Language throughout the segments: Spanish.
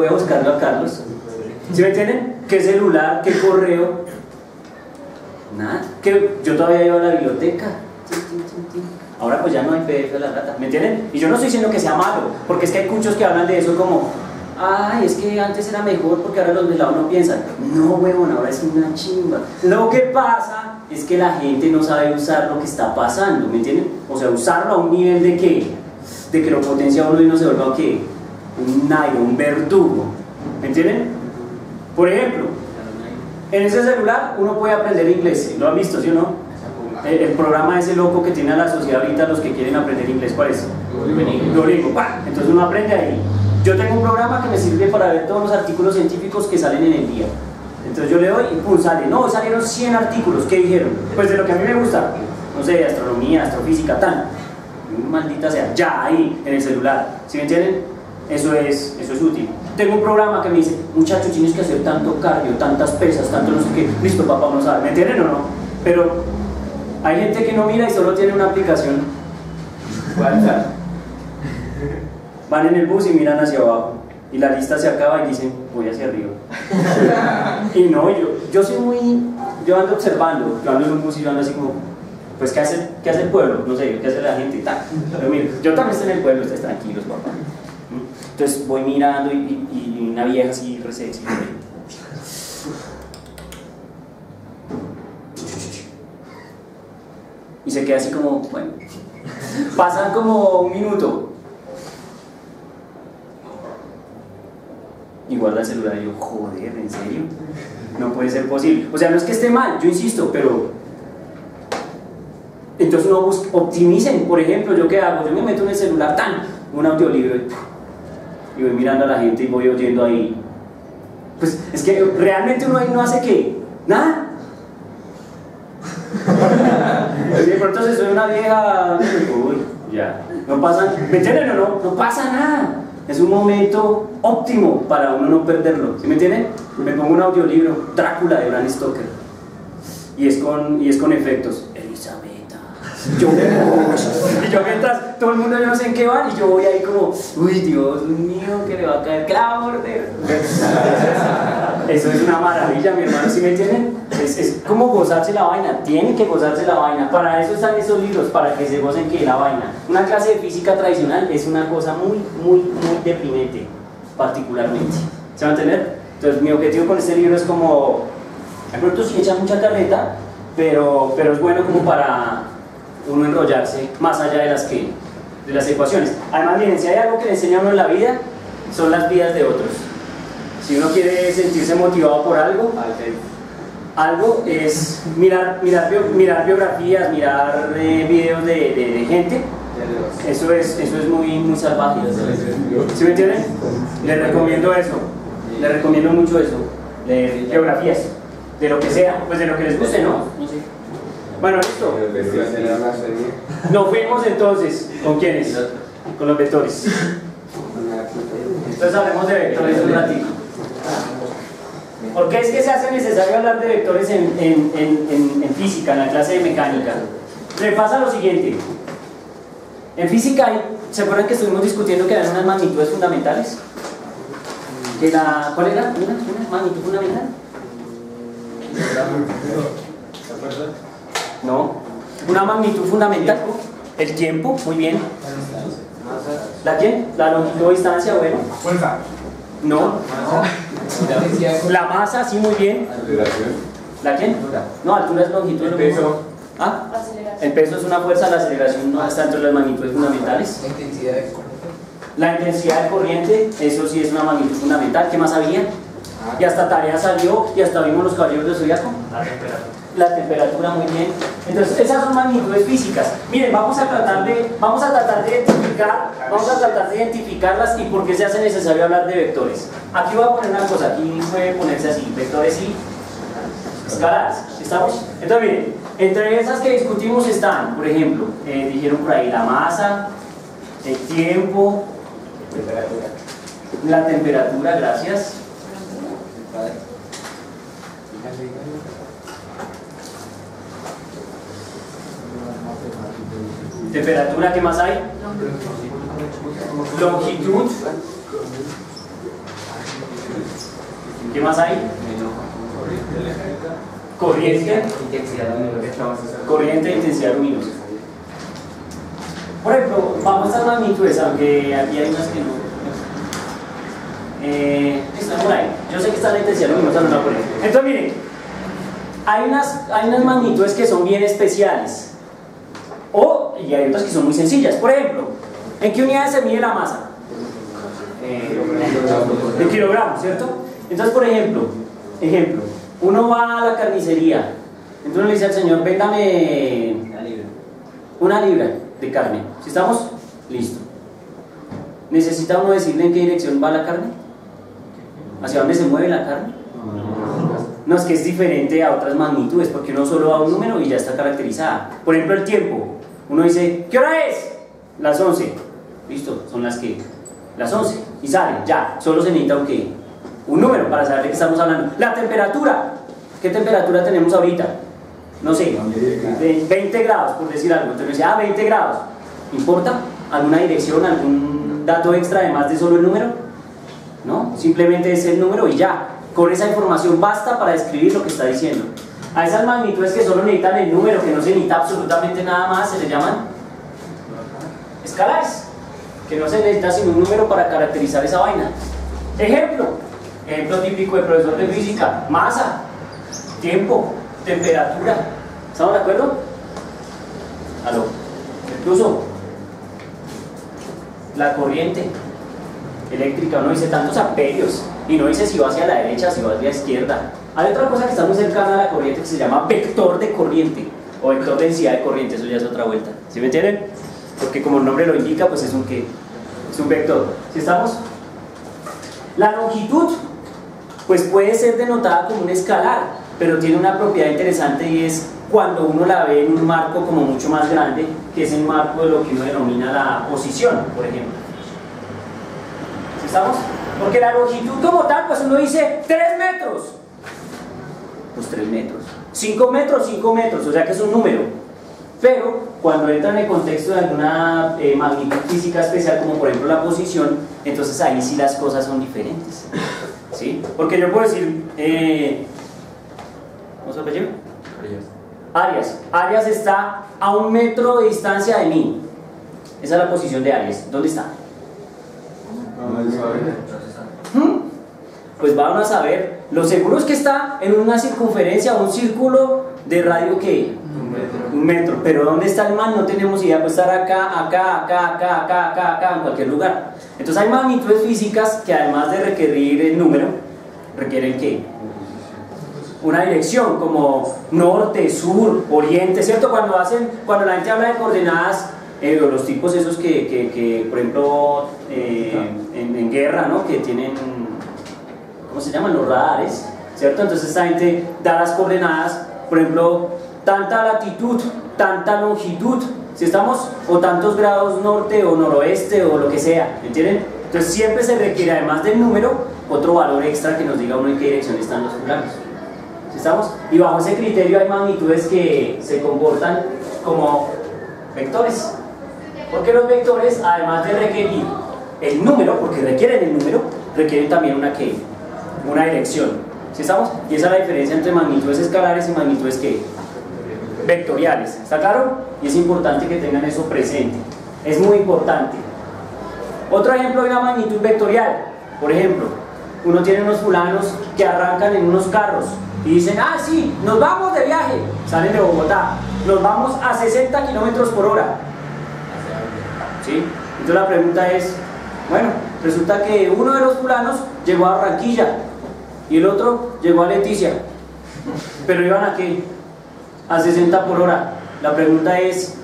voy a buscarlo a Carlos. ¿Sí me entienden? ¿Qué celular? ¿Qué correo? Nada. Que yo todavía iba a la biblioteca. Ahora pues ya no hay PDF de la rata, ¿me entienden? Y yo no estoy diciendo que sea malo, porque es que hay muchos que hablan de eso como, ay, es que antes era mejor porque ahora los pelados no piensan. No, huevón, ahora es una chimba. Lo que pasa es que la gente no sabe usar lo que está pasando, ¿me entienden? O sea, usarlo a un nivel de que lo potencia a uno y no se vuelva ¿qué? Un nairo, un verdugo, ¿me entienden? Por ejemplo, en ese celular uno puede aprender inglés, ¿lo han visto, sí o no? El programa ese loco que tiene a la sociedad ahorita, los que quieren aprender inglés, ¿cuál es? Duolingo. Entonces uno aprende ahí. Yo tengo un programa que me sirve para ver todos los artículos científicos que salen en el día. Entonces yo le doy y pum, sale. No, salieron 100 artículos, ¿qué dijeron? Pues de lo que a mí me gusta, no sé, de astronomía, astrofísica, tal. Maldita sea, ya ahí, en el celular. ¿Sí me entienden? Eso es útil. Tengo un programa que me dice, muchachos, tienes que hacer tanto cardio, tantas pesas, tanto no sé qué. Listo, papá, uno sabe. ¿Me entienden o no? Pero hay gente que no mira y solo tiene una aplicación. Van en el bus y miran hacia abajo y la lista se acaba y dicen, voy hacia arriba. Y no, yo soy muy, yo ando observando, yo ando en un bus y yo ando así como, pues ¿qué hace el pueblo? No sé, ¿qué hace la gente? Pero mira, yo también estoy en el pueblo, ustedes tranquilos, papá. Entonces voy mirando y una vieja así re sexy. Y se queda así como, bueno, pasan como un minuto y guarda el celular y yo, joder, ¿en serio? No puede ser posible. O sea, no es que esté mal, yo insisto, pero entonces uno optimicen. Por ejemplo, ¿yo qué hago? Yo me meto en el celular, un audiolibro y voy mirando a la gente y voy oyendo ahí. Pues es que realmente uno ahí no hace ¿qué? Nada. De pronto se soy una vieja, uy, ya, no pasa, ¿me entienden o no? No pasa nada. Es un momento óptimo para uno no perderlo, ¿sí me entienden? Me pongo un audiolibro, Drácula de Bram Stoker, y es con efectos. Elisabetta, y yo mientras todo el mundo yo no sé en qué van y yo voy ahí como, uy, Dios mío, que le va a caer, que la va a morder. Eso es una maravilla, mi hermano, ¿sí me entienden? Es como gozarse la vaina, tienen que gozarse la vaina. Para eso están esos libros, para que se gocen que la vaina. Una clase de física tradicional es una cosa muy, muy, muy deprimente, particularmente. ¿Se va a entender? Entonces mi objetivo con este libro es como, de pronto sí echa mucha carreta, pero es bueno como para uno enrollarse más allá de las ecuaciones. Además, miren, si hay algo que le enseña a uno en la vida, son las vidas de otros. Si uno quiere sentirse motivado por algo es mirar biografías, mirar videos de gente. Eso es muy, muy salvaje. ¿Sí me entienden? Les recomiendo eso. Les recomiendo mucho eso. Leer biografías, de lo que sea, pues de lo que les guste, ¿no? No sé. Bueno, listo. Nos fuimos entonces. ¿Con quiénes? Con los vectores. Entonces hablemos de vectores un ratito. ¿Por qué es que se hace necesario hablar de vectores en física, en la clase de mecánica? Le pasa lo siguiente. En física, ¿se acuerdan que estuvimos discutiendo que eran unas magnitudes fundamentales? ¿Cuál era? ¿Una magnitud fundamental? No. Una magnitud fundamental. El tiempo, muy bien. ¿La quién? La longitud o distancia, bueno. Fuerza. No. La masa, sí, muy bien. ¿La quién? No, altura es longitud. El peso. ¿Ah? El peso es una fuerza, la aceleración no está entre las magnitudes fundamentales. La intensidad de corriente. La intensidad de corriente, eso sí es una magnitud fundamental. ¿Qué más había? Y hasta tarea salió, y hasta vimos los caballeros del zodiaco. La temperatura, muy bien. Entonces, esas son magnitudes físicas. Miren, vamos a tratar de identificarlas y por qué se hace necesario hablar de vectores. Aquí voy a poner una cosa, aquí puede ponerse así, vectores y escaladas. ¿Estamos? Entonces, miren, entre esas que discutimos están, por ejemplo, dijeron por ahí la masa, el tiempo, la temperatura, gracias. Temperatura, ¿qué más hay? Longitud. ¿Qué más hay? Corriente, corriente e intensidad luminosa. Por ejemplo, vamos a estas magnitudes, aunque aquí hay unas que no. Están por ahí. Yo sé que está la intensidad luminosa, no la ponen. Entonces, miren, hay unas magnitudes que son bien especiales. Y hay otras que son muy sencillas. Por ejemplo, ¿en qué unidades se mide la masa? En kilogramos, ¿cierto? Entonces, por ejemplo, uno va a la carnicería, entonces uno le dice al señor, véndame una libra de carne. ¿Sí estamos? Listo. ¿Necesita uno decirle en qué dirección va la carne? ¿Hacia dónde se mueve la carne? No, es que es diferente a otras magnitudes, porque uno solo da un número y ya está caracterizada. Por ejemplo, el tiempo. Uno dice, ¿qué hora es? Las 11. Listo, son las 11. Y sale, ya. Solo se necesita un número para saber de qué estamos hablando. La temperatura. ¿Qué temperatura tenemos ahorita? No sé, 20 grados, por decir algo. Entonces dice, 20 grados. ¿Importa? ¿Alguna dirección, algún dato extra además de solo el número? No, simplemente es el número y ya. Con esa información basta para describir lo que está diciendo. A esas magnitudes que solo necesitan el número, que no se necesita absolutamente nada más, se les llaman escalares, que no se necesita sino un número para caracterizar esa vaina. Ejemplo típico de profesor de física: masa, tiempo, temperatura. ¿Estamos de acuerdo? ¿Aló? Incluso la corriente eléctrica, uno dice tantos amperios y no dice si va hacia la derecha, si va hacia la izquierda. Hay otra cosa que está muy cercana a la corriente que se llama vector de corriente o vector de densidad de corriente. Eso ya es otra vuelta. ¿Sí me entienden? Porque como el nombre lo indica, pues es un ¿qué? Es un vector. ¿Sí estamos? La longitud pues puede ser denotada como un escalar, pero tiene una propiedad interesante, y es cuando uno la ve en un marco como mucho más grande, que es el marco de lo que uno denomina la posición, por ejemplo. ¿Sí estamos? Porque la longitud como tal, pues uno dice 3 metros. Pues 3 metros. 5 metros, 5 metros, o sea que es un número. Pero cuando entra en el contexto de alguna magnitud física especial, como por ejemplo la posición, entonces ahí sí las cosas son diferentes. ¿Sí? Porque yo puedo decir, ¿cómo se apellido? Arias está a 1 metro de distancia de mí. Esa es la posición de Arias. ¿Dónde está? Pues van a saber. Lo seguro es que está en una circunferencia o un círculo de radio que 1 metro. Pero ¿dónde está el man? No tenemos idea. Puede estar acá, en cualquier lugar. Entonces hay magnitudes físicas que, además de requerir el número, requieren ¿qué? Una dirección, como norte, sur, oriente, ¿cierto? Cuando la gente habla de coordenadas, los tipos esos que por ejemplo, en guerra, ¿no? Que tienen, ¿cómo se llaman? Los radares, ¿cierto? Entonces esta gente da las coordenadas, por ejemplo, tanta latitud, tanta longitud, si estamos, o tantos grados norte o noroeste o lo que sea, ¿entienden? Entonces siempre se requiere, además del número, otro valor extra que nos diga uno en qué dirección están los planos. ¿Sí estamos? Y bajo ese criterio hay magnitudes que se comportan como vectores. Porque los vectores, además de requerir el número, porque requieren el número, requieren también una dirección. ¿Sí estamos? Y esa es la diferencia entre magnitudes escalares y magnitudes vectoriales. ¿Está claro? Y es importante que tengan eso presente. Es muy importante. Otro ejemplo de una magnitud vectorial. Por ejemplo, uno tiene unos fulanos que arrancan en unos carros y dicen, sí, nos vamos de viaje. Salen de Bogotá, nos vamos a 60 kilómetros por hora. ¿Sí? Entonces la pregunta es, bueno, resulta que uno de los fulanos llegó a Barranquilla y el otro llegó a Leticia, pero iban ¿a qué? A 60 por hora. La pregunta es,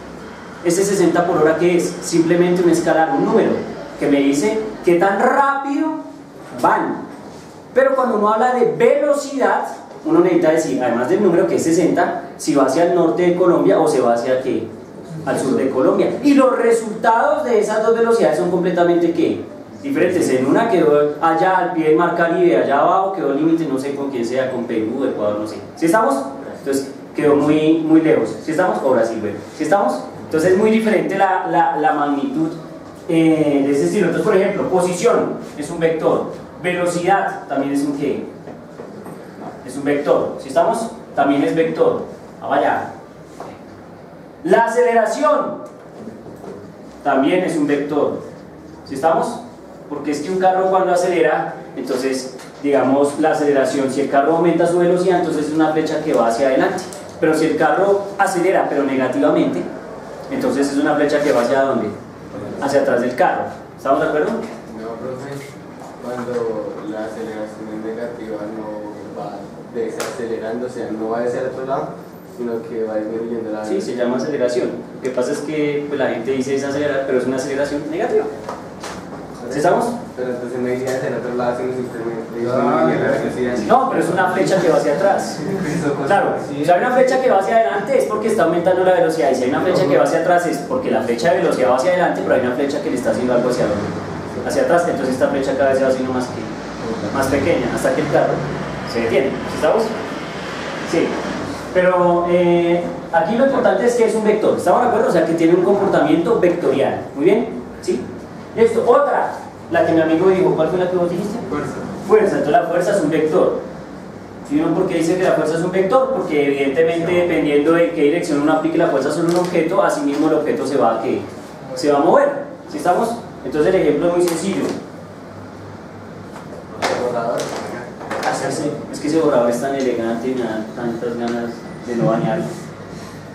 ¿ese 60 por hora qué es? Simplemente un escalar, un número que me dice qué tan rápido van. Pero cuando uno habla de velocidad, uno necesita decir, además del número que es 60, si va hacia el norte de Colombia o se va hacia ¿qué? Al sur de Colombia. Y los resultados de esas dos velocidades son completamente ¿qué? Diferentes. En una quedó allá al pie del mar Caribe, allá abajo quedó el límite, no sé con quién sea, con Perú, Ecuador, no sé. ¿Sí estamos? Entonces quedó muy, muy lejos. ¿Sí estamos? O Brasil, bueno. ¿Sí estamos? Entonces es muy diferente la magnitud de ese estilo. Entonces, por ejemplo, posición es un vector, velocidad también es un ¿qué? un vector. ¿Sí estamos? También es vector. Ah, vaya. La aceleración también es un vector. ¿Sí estamos? Porque es que un carro cuando acelera, entonces, digamos, la aceleración, si el carro aumenta su velocidad, entonces es una flecha que va hacia adelante. Pero si el carro acelera, pero negativamente, entonces es una flecha que va hacia ¿dónde? Hacia atrás del carro. ¿Estamos de acuerdo? No, profe, cuando la aceleración es negativa no va desacelerando, o sea, no va hacia el otro lado, sino que va disminuyendo la Sí, se llama aceleración. Lo que pasa es que pues, la gente dice desacelerar, pero es una aceleración negativa. ¿Sí estamos? Pero entonces no iría hacia el otro lado, sino simplemente disminuye la velocidad. No, pero es una flecha que va hacia atrás. Claro, si hay una flecha que va hacia adelante es porque está aumentando la velocidad, y si hay una flecha que va hacia atrás es porque la flecha de velocidad va hacia adelante, pero hay una flecha que le está haciendo algo hacia atrás, entonces esta flecha cada vez se va haciendo más pequeña, hasta que el carro se detiene. ¿Sí estamos? Sí. Pero aquí lo importante es que es un vector, ¿estamos de acuerdo? O sea, que tiene un comportamiento vectorial. ¿Muy bien? ¿Sí? Listo. Otra, la que mi amigo dijo, ¿cuál fue la que vos dijiste? Fuerza. Fuerza, entonces la fuerza es un vector. ¿Sí? ¿No? ¿Por qué dice que la fuerza es un vector? Porque evidentemente dependiendo de qué dirección uno aplique la fuerza sobre un objeto, así mismo el objeto se va a mover. ¿Sí estamos? Entonces el ejemplo es muy sencillo. Borrador. Es que ese borrador es tan elegante y me dan tantas ganas de no bañarlo.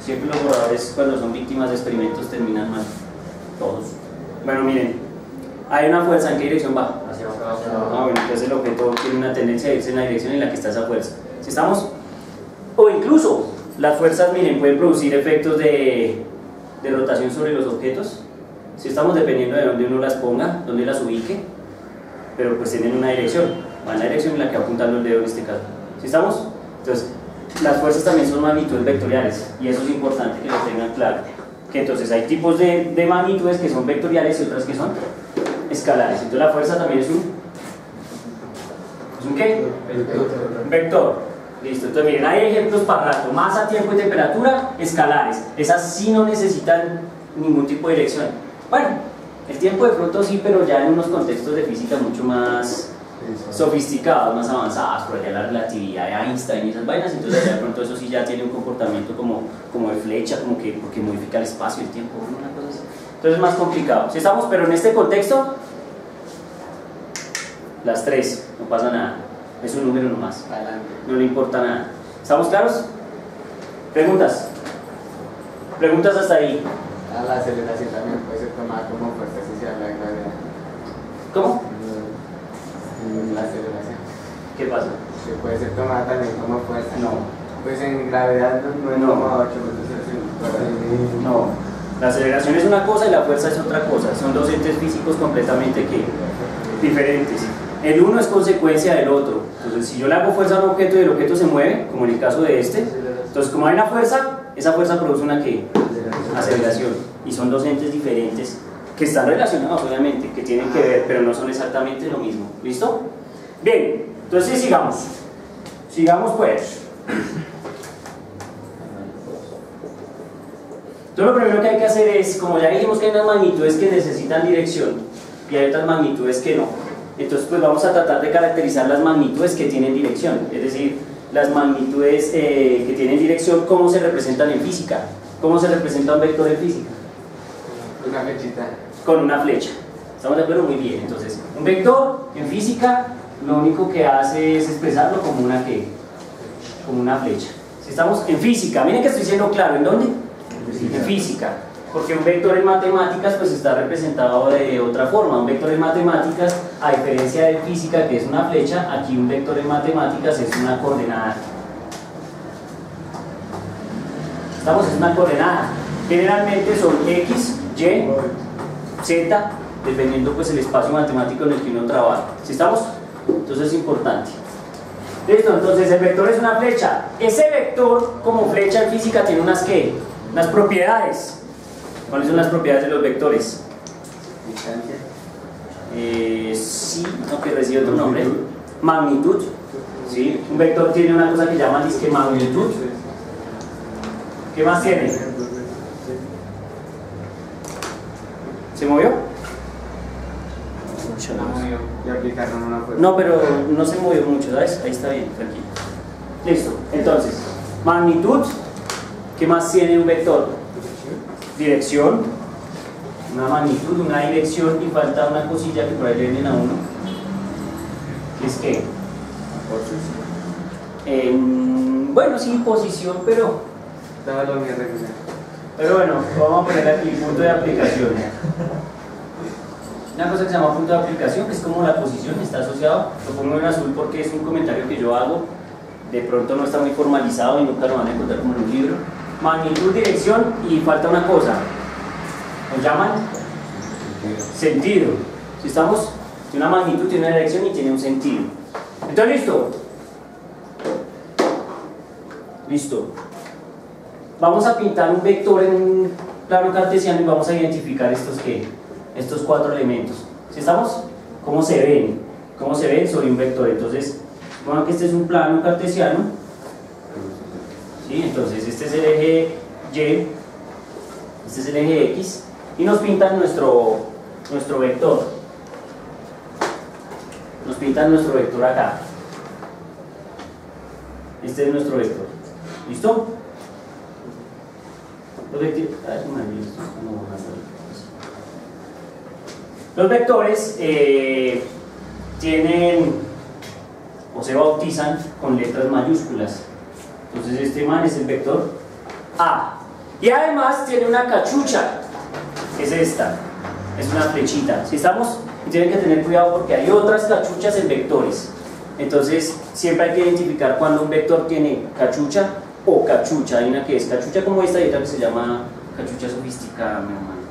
Siempre los borradores cuando son víctimas de experimentos terminan mal. Todos. Bueno, miren, hay una fuerza, ¿en qué dirección va? Hacia abajo. Bueno, entonces el objeto tiene una tendencia a irse en la dirección en la que está esa fuerza. ¿Sí estamos? O incluso, las fuerzas, miren, pueden producir efectos de rotación sobre los objetos. Si estamos dependiendo de dónde uno las ponga, dónde las ubique, pero pues tienen una dirección, va en la dirección en la que va apuntando el dedo en este caso. ¿Sí estamos? Entonces, las fuerzas también son magnitudes vectoriales, y eso es importante que lo tengan claro. Que entonces hay tipos de magnitudes que son vectoriales y otras que son escalares. Entonces la fuerza también es un ¿qué? Un vector. Listo, entonces miren, hay ejemplos para rato, masa, tiempo y temperatura, escalares. Esas sí no necesitan ningún tipo de dirección. Bueno, el tiempo de pronto sí, pero ya en unos contextos de física mucho más sofisticados, más avanzados, por allá la relatividad de Einstein y esas vainas, entonces ya de pronto eso sí ya tiene un comportamiento como de flecha, como que porque modifica el espacio, el tiempo, una cosa así. Entonces es más complicado. ¿Sí estamos? Pero en este contexto, las tres, no pasa nada, es un número nomás, no le importa nada. ¿Estamos claros? ¿Preguntas? ¿Preguntas hasta ahí? La aceleración también puede ser tomada como fuerza social, la gravedad. ¿Cómo? La aceleración. ¿Qué pasa? Que puede ser tomada también como fuerza. No. Pues en gravedad no es como 8 No. La aceleración es una cosa y la fuerza es otra cosa. Son dos entes físicos completamente diferentes. El uno es consecuencia del otro. Entonces, si yo le hago fuerza a un objeto y el objeto se mueve, como en el caso de este, entonces como hay una fuerza, esa fuerza produce una ¿qué? Aceleración. Y son dos entes diferentes que están relacionados, obviamente, que tienen que ver, pero no son exactamente lo mismo. ¿Listo? Bien, entonces sigamos. Sigamos pues. Entonces lo primero que hay que hacer es, como ya dijimos que hay unas magnitudes que necesitan dirección y hay otras magnitudes que no, entonces pues vamos a tratar de caracterizar las magnitudes que tienen dirección, es decir, las magnitudes que tienen dirección, cómo se representan en física. ¿Cómo se representa un vector en física? Una flechita. Con una flecha. ¿Estamos de acuerdo? Muy bien. Entonces, un vector en física lo único que hace es expresarlo como una ¿qué? Como una flecha. Si estamos en física, miren que estoy siendo claro, ¿en dónde? En física. Porque un vector en matemáticas pues está representado de otra forma. Un vector en matemáticas, a diferencia de física que es una flecha, aquí un vector en matemáticas es una coordenada. Estamos en una coordenada. Generalmente son X, Y, Z, dependiendo pues el espacio matemático en el que uno trabaja. ¿Sí estamos? Entonces es importante. Listo, entonces el vector es una flecha. Ese vector como flecha en física tiene unas ¿qué? Unas propiedades. ¿Cuáles son las propiedades de los vectores? Distancia. Sí, aunque recibe otro nombre. Magnitud. ¿Sí? Un vector tiene una cosa que llaman disque magnitud. ¿Qué más tiene? ¿Se movió? Y aplicaron una fuerza. No, pero no se movió mucho, ¿sabes? Ahí está bien, tranquilo. Listo. Entonces, magnitud. ¿Qué más tiene un vector? Dirección. Una magnitud, una dirección y falta una cosilla que por ahí le vienen a uno. ¿Qué es qué? Bueno, sí, posición, pero bueno, vamos a poner aquí punto de aplicación. Una cosa que se llama punto de aplicación, que es como la posición, está asociado. Lo pongo en azul porque es un comentario que yo hago. De pronto no está muy formalizado y nunca lo van a encontrar como en un libro. Magnitud, dirección y falta una cosa. Nos llaman sentido. Si estamos, tiene una magnitud, tiene una dirección y tiene un sentido. Entonces, listo. Listo. Vamos a pintar un vector en un plano cartesiano y vamos a identificar estos 4 elementos. Si estamos, ¿cómo se ven? ¿Cómo se ven sobre un vector? Entonces, bueno, que este es un plano cartesiano. ¿Sí? Entonces, este es el eje Y, este es el eje X, y nos pintan nuestro vector. Nos pintan nuestro vector acá. Este es nuestro vector. ¿Listo? Los vectores tienen o se bautizan con letras mayúsculas. Entonces este man es el vector A. Y además tiene una cachucha, que es esta. Es una flechita. Si estamos, tienen que tener cuidado porque hay otras cachuchas en vectores. Entonces siempre hay que identificar cuando un vector tiene cachucha o cachucha. Hay una que es cachucha como esta y otra que se llama cachucha sofisticada, mi hermano.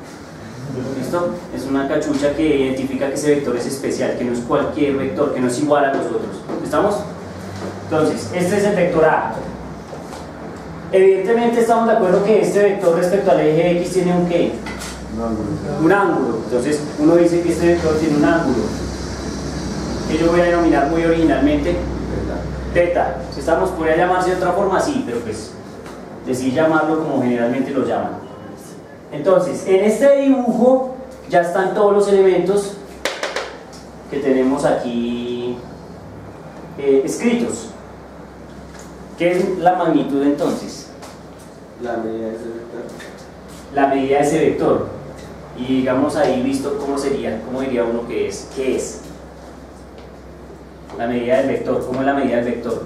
¿Listo? Es una cachucha que identifica que ese vector es especial, que no es cualquier vector, que no es igual a los otros. ¿Estamos? Entonces, este es el vector A. Evidentemente estamos de acuerdo que este vector respecto al eje X tiene un ¿qué? Un ángulo. Entonces uno dice que este vector tiene un ángulo que yo voy a denominar muy originalmente teta. Si estamos, podría llamarse de otra forma, sí, pero pues decidí llamarlo como generalmente lo llaman. Entonces, en este dibujo ya están todos los elementos que tenemos aquí escritos. ¿Qué es la magnitud entonces? La medida de ese vector. La medida de ese vector. Y digamos ahí visto cómo sería, cómo diría uno que es. ¿Qué es? La medida del vector. ¿Cómo es la medida del vector?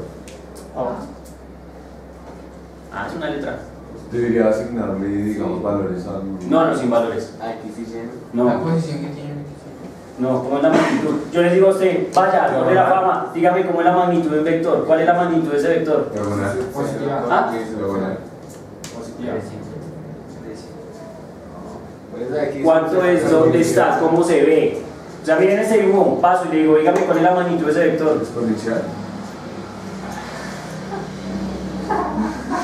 Ah, es una letra. Debería asignarle, digamos, valores al... No, sin valores. Aquí sí tiene. No. La posición que tiene. No, ¿cómo es la magnitud? Yo les digo a usted, vaya, árbol de la fama, dígame cómo es la magnitud del vector. ¿Cuál es la magnitud de ese vector? Diagonal. Positiva. ¿Ah? Diagonal. Positiva. ¿Cuánto es? ¿Dónde está? ¿Cómo se ve? O sea, miren ese dibujo, paso y le digo, dígame cuál es la magnitud de ese vector. Exponencial.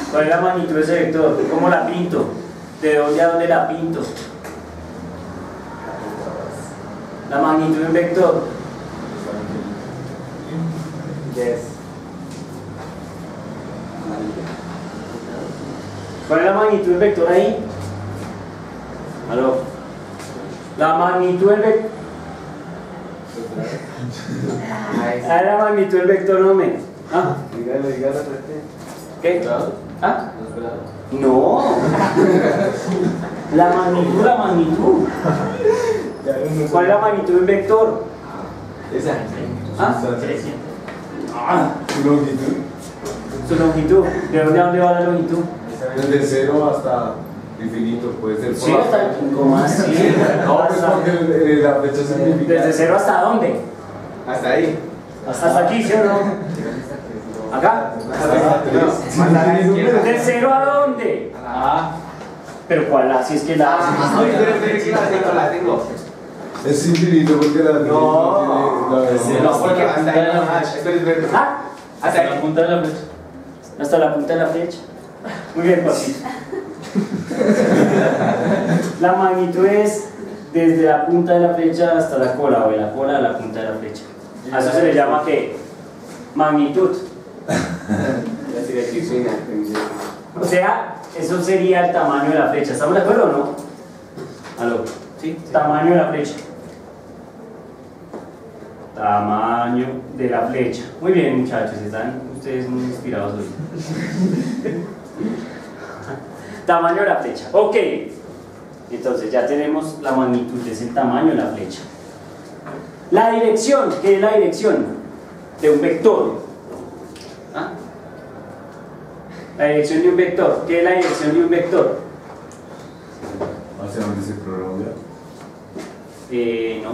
¿Cuál es la magnitud de ese vector? ¿Cómo la pinto? ¿De dónde a dónde la pinto? La magnitud de un vector. Yes. ¿Cuál es la magnitud del vector ahí? ¿Aló? La magnitud del vector. Ah, la magnitud del vector, no me. ¿Ah? Dígalo. ¿Qué? ¿Grado? ¿Ah? ¿Los grados? No. La magnitud. ¿Cuál es la magnitud de un vector? Esa. ¿Ah? Ah, Su longitud. su longitud. ¿De dónde a dónde va la longitud? Desde 0 hasta infinito, puede ser. Sí, hasta ¿cómo así? No, pues porque la flecha significa. ¿Desde 0 hasta dónde? Hasta ahí. Hasta aquí, ¿sí o no? ¿Acá? ¿De 0 a dónde? Ah. Pero ¿cuál? Así es que la... la tengo. Es infinito porque la No. no, porque hasta ahí no. Espera. ¿Ah? Hasta la punta de la flecha. Hasta la punta de la flecha. Muy bien, papito. La magnitud es desde la punta de la flecha hasta la cola, o de la cola a la punta de la flecha. A eso se le llama ¿qué? Magnitud. O sea, eso sería el tamaño de la flecha. ¿Estamos de acuerdo o no? ¿Aló? ¿Sí? Tamaño de la flecha. Tamaño de la flecha. Muy bien, muchachos, están ustedes muy inspirados hoy. Tamaño de la flecha. Ok. Entonces ya tenemos la magnitud, es el tamaño de la flecha. La dirección, ¿qué es la dirección de un vector? ¿Ah? La dirección de un vector, ¿qué es la dirección de un vector? ¿Hacia dónde se prolonga? No.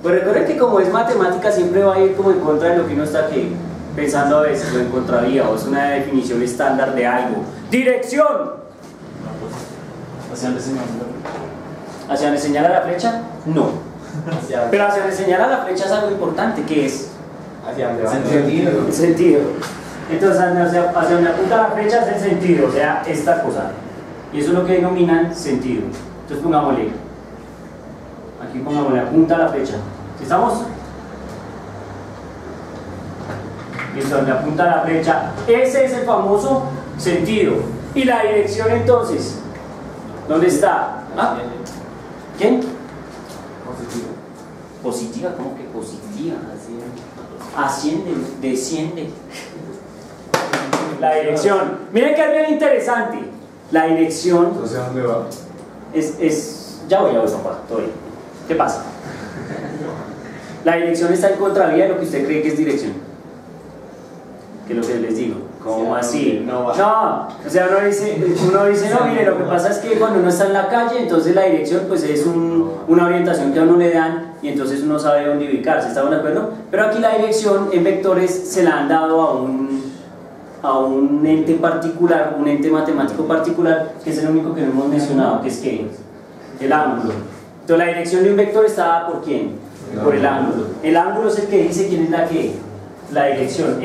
Pues recuerden que como es matemática siempre va a ir como en contra de lo que uno está aquí pensando a veces, o en contravía, o es una definición estándar de algo. Dirección. ¿Hacia dónde señala? ¿Hacia dónde señala la flecha? No. Pero hacia donde señala la flecha es algo importante, que es Hacia dónde va. Sentido. el sentido. Entonces, hacia donde apunta la flecha es el sentido, o sea, esta cosa. Y eso es lo que denominan sentido. Entonces pongámosle, aquí pongámosle, apunta la flecha. ¿Sí estamos? Listo, donde apunta la flecha. Ese es el famoso sentido. Y la dirección entonces, ¿dónde está? ¿Ah? ¿Quién? Positivo. Positiva, ¿cómo que positiva? Asciende, desciende. La dirección. Miren que es bien interesante. La dirección ¿Hacia dónde va? es. Ya voy, papá, todo bien. ¿Qué pasa? La dirección está en contravía de lo que usted cree que es dirección. Que es lo que les digo. ¿Cómo así? No va. No, o sea, uno dice, no, mire, lo que pasa es que cuando uno está en la calle, entonces la dirección pues es una orientación que a uno le dan y entonces uno sabe dónde ubicarse, ¿estamos de acuerdo? Pero aquí la dirección en vectores se la han dado a un ente particular, un ente matemático particular, que es el único que no hemos mencionado, que es ¿qué? El ángulo. Entonces la dirección de un vector está dada por ¿quién? Por el ángulo. El ángulo es el que dice quién es la dirección.